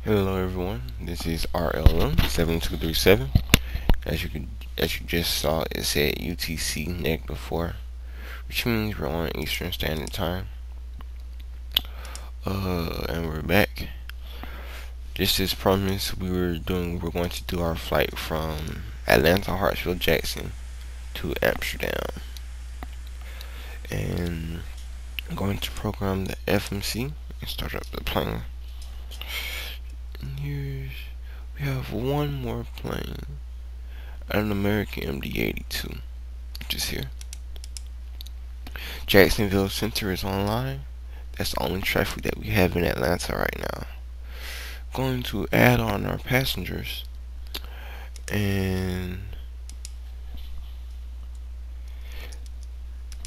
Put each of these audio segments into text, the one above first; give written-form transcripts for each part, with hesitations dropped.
Hello everyone, this is RLM7237. As you just saw, it said UTC -4, which means we're on Eastern Standard Time. And we're back. Just as promised, we're going to do our flight from Atlanta, Hartsfield, Jackson to Amsterdam. And I'm going to program the FMC and start up the plane. And we have one more plane, an American MD-82, which is here. Jacksonville Center is online. That's the only traffic that we have in Atlanta right now. Going to add on our passengers, and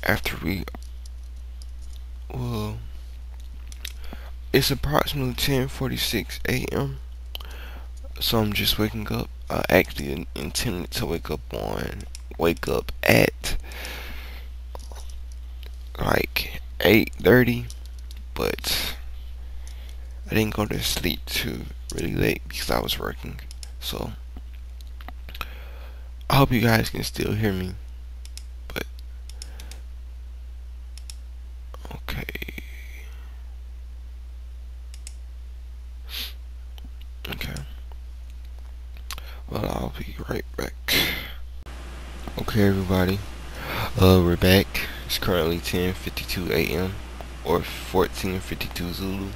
after it's approximately 10:46 a.m. So I'm just waking up. I actually intended to wake up at like 8:30, but I didn't go to sleep too really late because I was working. So I hope you guys can still hear me. But okay. Well, I'll be right back. Okay, everybody. We're back. It's currently 10:52 a.m. or 14:52 Zulu.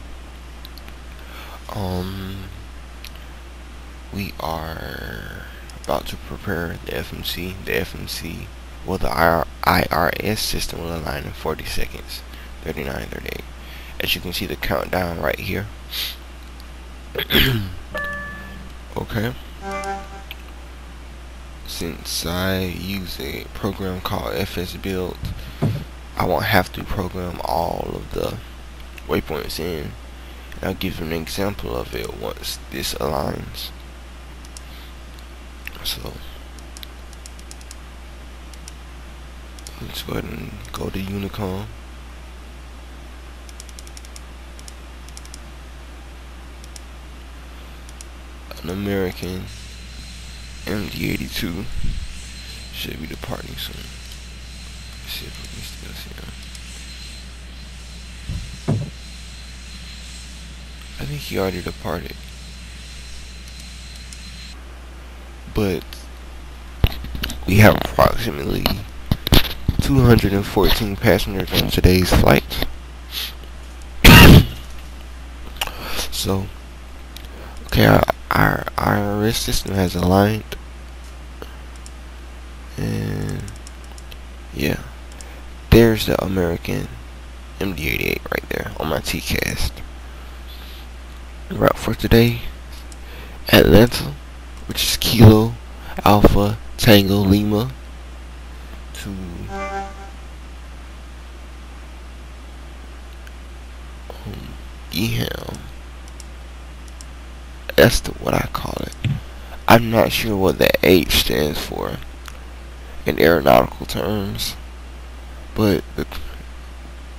We are about to prepare the FMC. Well, the IRS system will align in 40 seconds. 39, 38. As you can see, the countdown right here. Okay. Since I use a program called FSBuild, I won't have to program all of the waypoints in. I'll give you an example of it once this aligns. So let's go ahead and go to Unicom. An American MD-82 should be departing soon. Let's see if we can still see him. I think he already departed. But we have approximately 214 passengers on today's flight. So, okay, our IRS system has aligned. And yeah, there's the American MD-88 right there on my TCast. Route for today, Atlanta, which is Kilo Alpha Tango Lima, to EHAM. That's what I call it. I'm not sure what the H stands for in aeronautical terms, but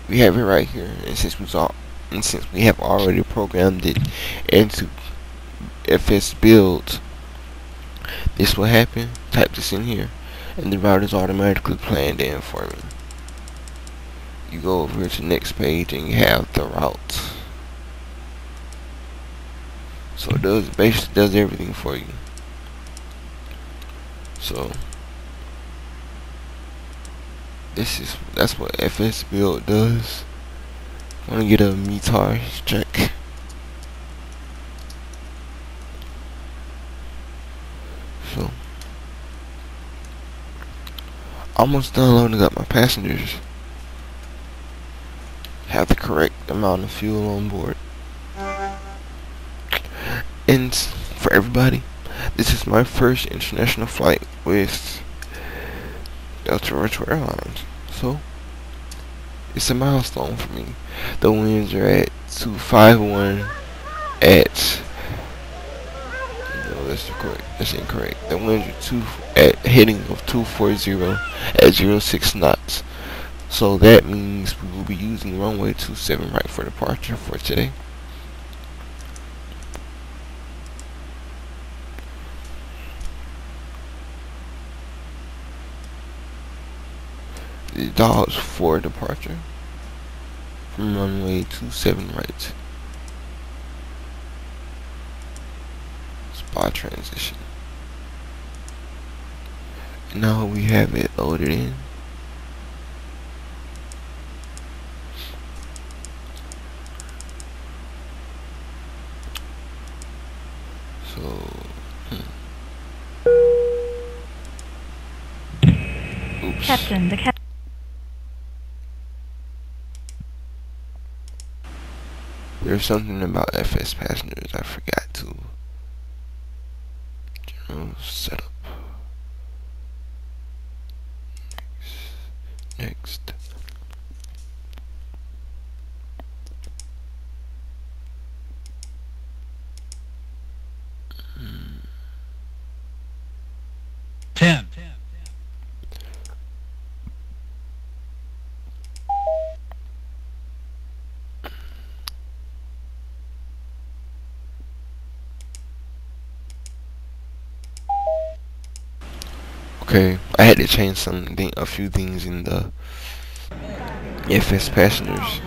we have it right here. And since we have already programmed it into FSBuild, this will happen. Type this in here, and the route is automatically planned in for me. You go over here to the next page, and you have the route. So it basically does everything for you. So that's what FSBuild does. I want to get a METAR check. So almost done loading up my passengers. Have the correct amount of fuel on board. And for everybody, this is my first international flight with Delta Virtual Airlines. So it's a milestone for me. The winds are at 251 at no, that's incorrect. The winds are at heading of 240 at 06 knots. So that means we will be using runway 27 right for departure for today. The dogs for departure from runway 27 right. Spot transition. Now we have it loaded in. So, oops. Captain, the captain. There's something about FS passengers I forgot to. General setup. Next. Ten. Okay, I had to change a few things in the FS passengers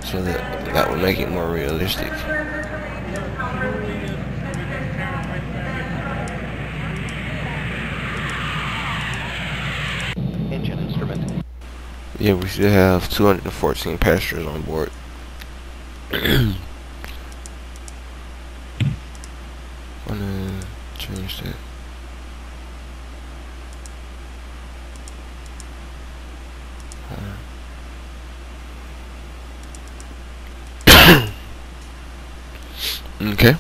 so that would make it more realistic. Engine instrument. Yeah, we still have 214 passengers on board. Wanna change that. Okay.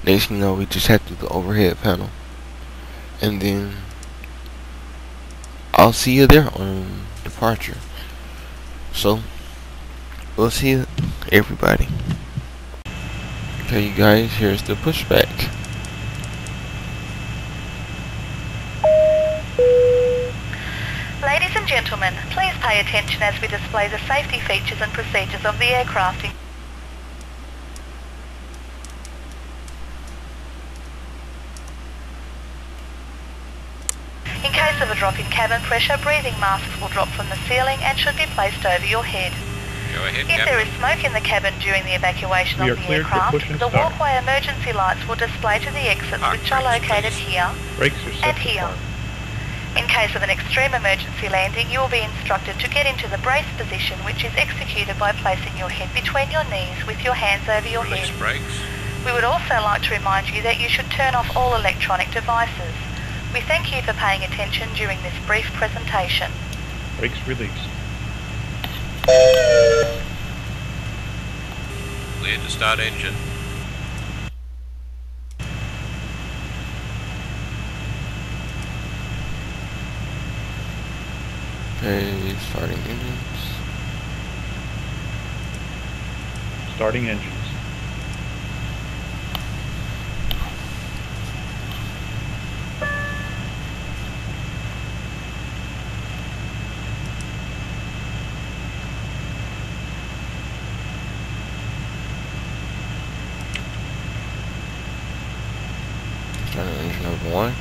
Next thing you know, we just have to do the overhead panel, and then I'll see you there on departure. So we'll see you, everybody. Okay, you guys, here's the pushback. Ladies and gentlemen, please pay attention as we display the safety features and procedures of the aircraft. In case of a drop in cabin pressure, breathing masks will drop from the ceiling and should be placed over your head. Go ahead, If there is smoke in the cabin during the evacuation We of are the cleared for aircraft, push and the start. walkway emergency lights will display to the exits which are brakes, located please. here Brakes are set and to here. start. In case of an extreme emergency landing, you will be instructed to get into the brace position, which is executed by placing your head between your knees with your hands over your Release head. brakes. We would also like to remind you that you should turn off all electronic devices. We thank you for paying attention during this brief presentation. Brakes released. Cleared to start engine. Okay, starting engines. Starting engines. Starting engine number 1.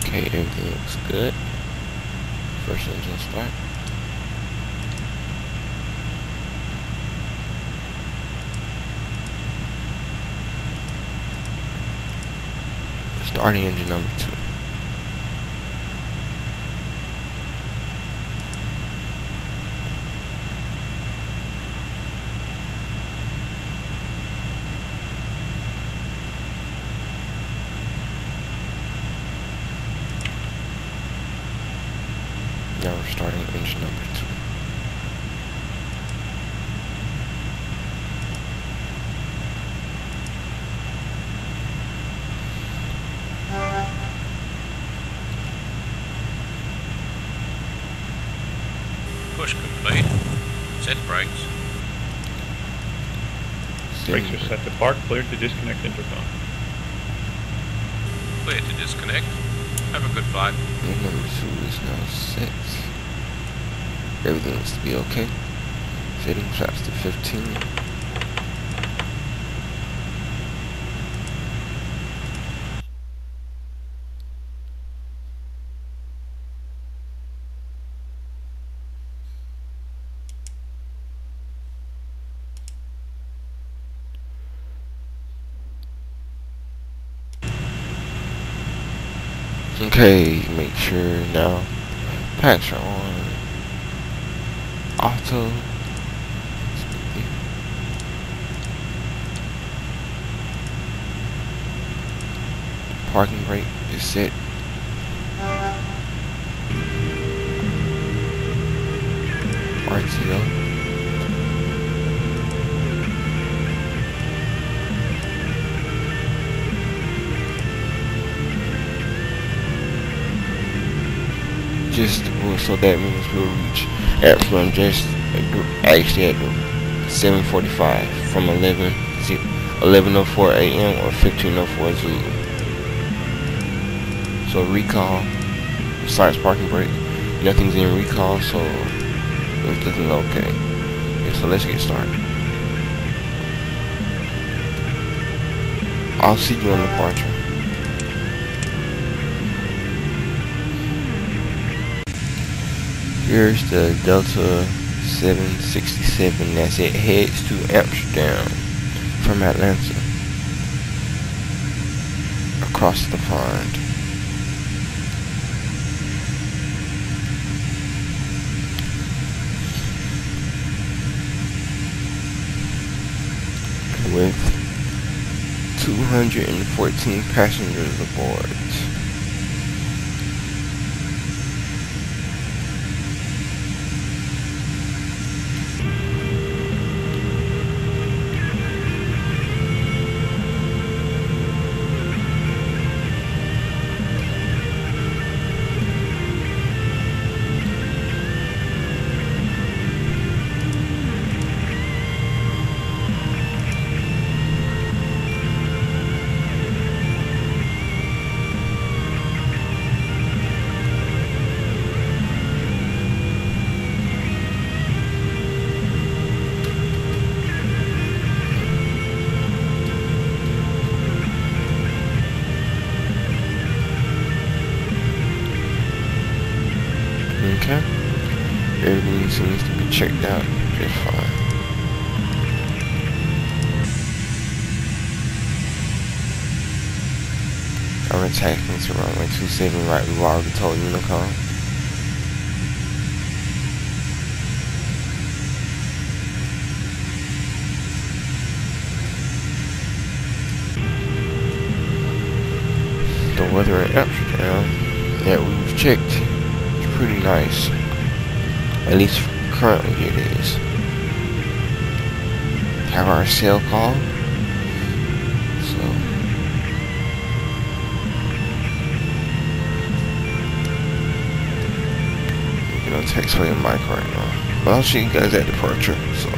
Okay, everything looks good. First engine start. Starting engine number 2. Now we're starting engine number 2. push complete. Set brakes. Brakes are set to park, cleared to disconnect intercom. Clear to disconnect. Have a good flight. And number 2 is now set. Everything looks to be okay. Setting flaps to 15. Okay, make sure now patch on auto. Parking brake is set. RTO. So that means we'll reach at from just actually at 7:45 from 11:04 a.m. or 15:04 Zulu. So recall besides parking brake, nothing's in recall, so it's looking okay. Okay, so let's get started. I'll see you on departure. Here's the Delta 767 as it heads to Amsterdam from Atlanta across the pond. With 214 passengers aboard. Okay, everything seems to be checked out just fine. Our attachments are runway 27 right, we've already told Unicom. The weather in Amsterdam that we've checked is pretty nice. At least currently it is. Have our sail call. So you know, taxiway and mic right now. But I'll see you guys at departure. So